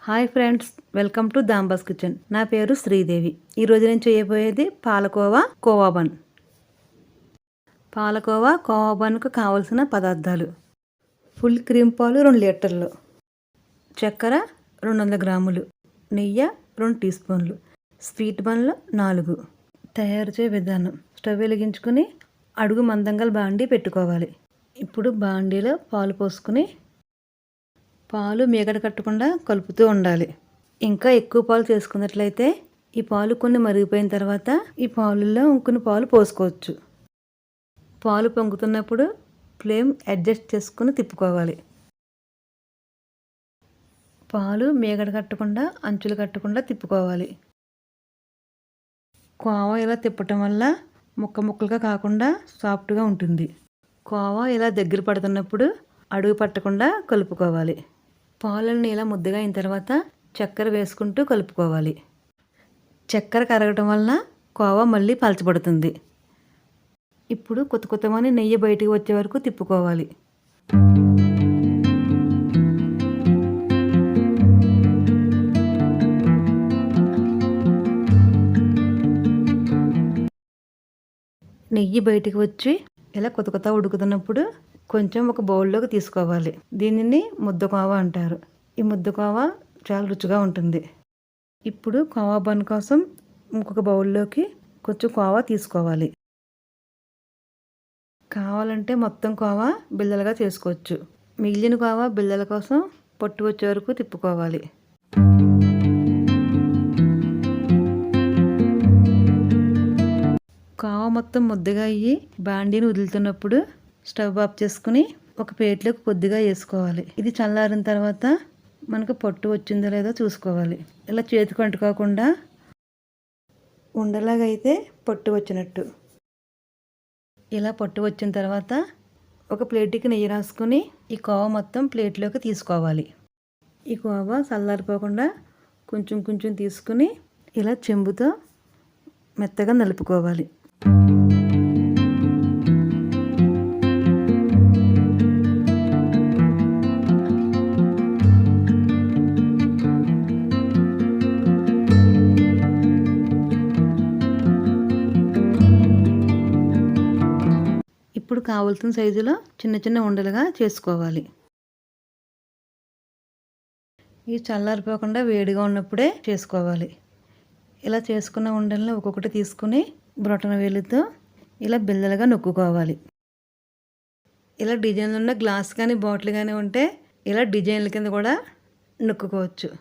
Hi friends, welcome to దాంబాస్ kitchen. నా పేరు శ్రీదేవి. ఈరోజు నేను చేయబోయేది పాలకోవా కోవా బన్. పాలకోవా కోవా బన్కు కావలసిన పదార్థాలు: ఫుల్ క్రీమ్ పాలు 2 లీటర్లు, చక్కెర 200 గ్రాములు, నెయ్యి 2 టీ స్పూన్లు, స్వీట్ బన్లు 4. తయారు చేయ విధానం: స్టవ్ వెలిగించుకుని అడుగు మందంగా బాండీ పెట్టుకోవాలి. ఇప్పుడు బాండీలో పాలు పోసుకుని పాలు మీగడ కట్టకుండా కలుపుతూ ఉండాలి. ఇంకా ఎక్కువ పాలు చేసుకున్నట్లయితే ఈ పాలు కొన్ని మరిగిపోయిన తర్వాత ఈ పాలుల్లో ఇంకొన్ని పాలు పోసుకోవచ్చు. పాలు పొంగుతున్నప్పుడు ఫ్లేమ్ అడ్జస్ట్ చేసుకుని తిప్పుకోవాలి. పాలు మీగడ కట్టకుండా అంచులు కట్టకుండా తిప్పుకోవాలి. కోవా ఇలా తిప్పటం వల్ల ముక్కలుగా కాకుండా సాఫ్ట్గా ఉంటుంది. కోవా ఇలా దగ్గర పడుతున్నప్పుడు అడుగు పట్టకుండా కలుపుకోవాలి. పాలన్నీ ఇలా ముద్దగా అయిన తర్వాత చక్కెర వేసుకుంటూ కలుపుకోవాలి. చక్కెర కరగటం వలన కోవా మళ్ళీ పలచబడుతుంది. ఇప్పుడు కొత్తమని నెయ్యి బయటికి వచ్చే వరకు తిప్పుకోవాలి. నెయ్యి బయటికి వచ్చి ఇలా కొత్త ఉడుకుతున్నప్పుడు కొంచెం ఒక బౌల్లోకి తీసుకోవాలి. దీనిని ముద్దకోవా అంటారు. ఈ ముద్దకోవా చాలా రుచిగా ఉంటుంది. ఇప్పుడు కోవా బన్ కోసం ఇంకొక బౌల్లోకి కొంచెం కోవా తీసుకోవాలి. కావాలంటే మొత్తం కోవా బిళ్ళలుగా చేసుకోవచ్చు. మిగిలిన కోవా బిళ్ళల కోసం పొట్టు వచ్చే వరకు తిప్పుకోవాలి. కోవా మొత్తం ముద్దగా అయ్యి బాండీని వదులుతున్నప్పుడు స్టవ్ ఆఫ్ చేసుకుని ఒక ప్లేట్లోకి కొద్దిగా వేసుకోవాలి. ఇది చల్లారిన తర్వాత మనకు పొట్టు వచ్చిందో లేదో చూసుకోవాలి. ఇలా చేతికి అంటుకోకుండా ఉండలాగా అయితే పొట్టు వచ్చినట్టు. ఇలా పొట్టు వచ్చిన తర్వాత ఒక ప్లేట్కి నెయ్యి రాసుకొని ఈ కోవా మొత్తం ప్లేట్లోకి తీసుకోవాలి. ఈ కోవా చల్లారిపోకుండా కొంచెం తీసుకుని ఇలా చెంబుతో మెత్తగా నలుపుకోవాలి. ఇప్పుడు కావాల్సిన సైజులో చిన్న ఉండలుగా చేసుకోవాలి. ఇవి చల్లారిపోకుండా వేడిగా ఉన్నప్పుడే చేసుకోవాలి. ఇలా చేసుకున్న ఉండలను ఒక్కొక్కటి తీసుకుని బ్రొటన వేలితో ఇలా బిళ్ళలుగా నొక్కుకోవాలి. ఇలా డిజైన్లు ఉన్న గ్లాస్ కానీ బాటిల్ కానీ ఉంటే ఇలా డిజైన్ల కింద కూడా నొక్కుకోవచ్చు.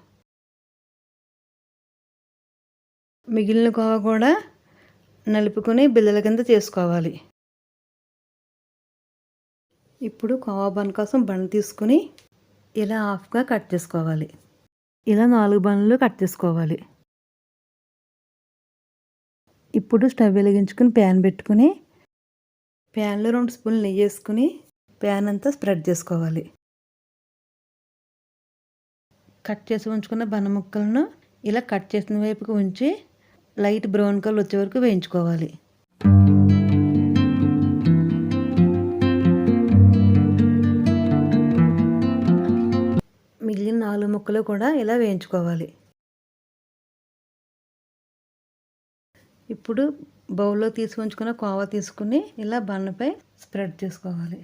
మిగిలిన కోవా కూడా నలుపుకొని బిళ్ళల కింద చేసుకోవాలి. ఇప్పుడు కోవా బన్ కోసం బన్ తీసుకుని ఇలా హాఫ్గా కట్ చేసుకోవాలి. ఇలా 4 బన్నులు కట్ చేసుకోవాలి. ఇప్పుడు స్టవ్ వెలిగించుకుని ప్యాన్ పెట్టుకుని ప్యాన్లో 2 స్పూన్లు నెయ్యి వేసుకుని ప్యాన్ అంతా స్ప్రెడ్ చేసుకోవాలి. కట్ చేసి ఉంచుకున్న బన్న ముక్కలను ఇలా కట్ చేసిన వైపుకి ఉంచి లైట్ బ్రౌన్ కలర్ వచ్చే వరకు వేయించుకోవాలి. మిగిలిన 4 ముక్కలు కూడా ఇలా వేయించుకోవాలి. ఇప్పుడు బౌల్లో తీసి ఉంచుకున్న కోవా తీసుకుని ఇలా బన్నపై స్ప్రెడ్ చేసుకోవాలి.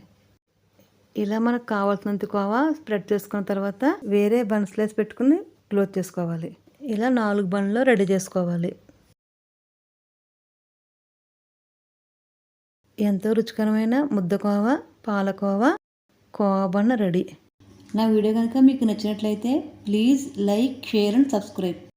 ఇలా మనకు కావాల్సినంత కోవా స్ప్రెడ్ చేసుకున్న తర్వాత వేరే బన్ స్లైస్ పెట్టుకుని క్లోజ్ చేసుకోవాలి. ఇలా 4 బన్నులు రెడీ చేసుకోవాలి. ఎంతో రుచికరమైన ముద్దకోవా పాలకోవా కోవా బన్ రెడీ. నా వీడియో కనుక మీకు నచ్చినట్లయితే please like, share and subscribe.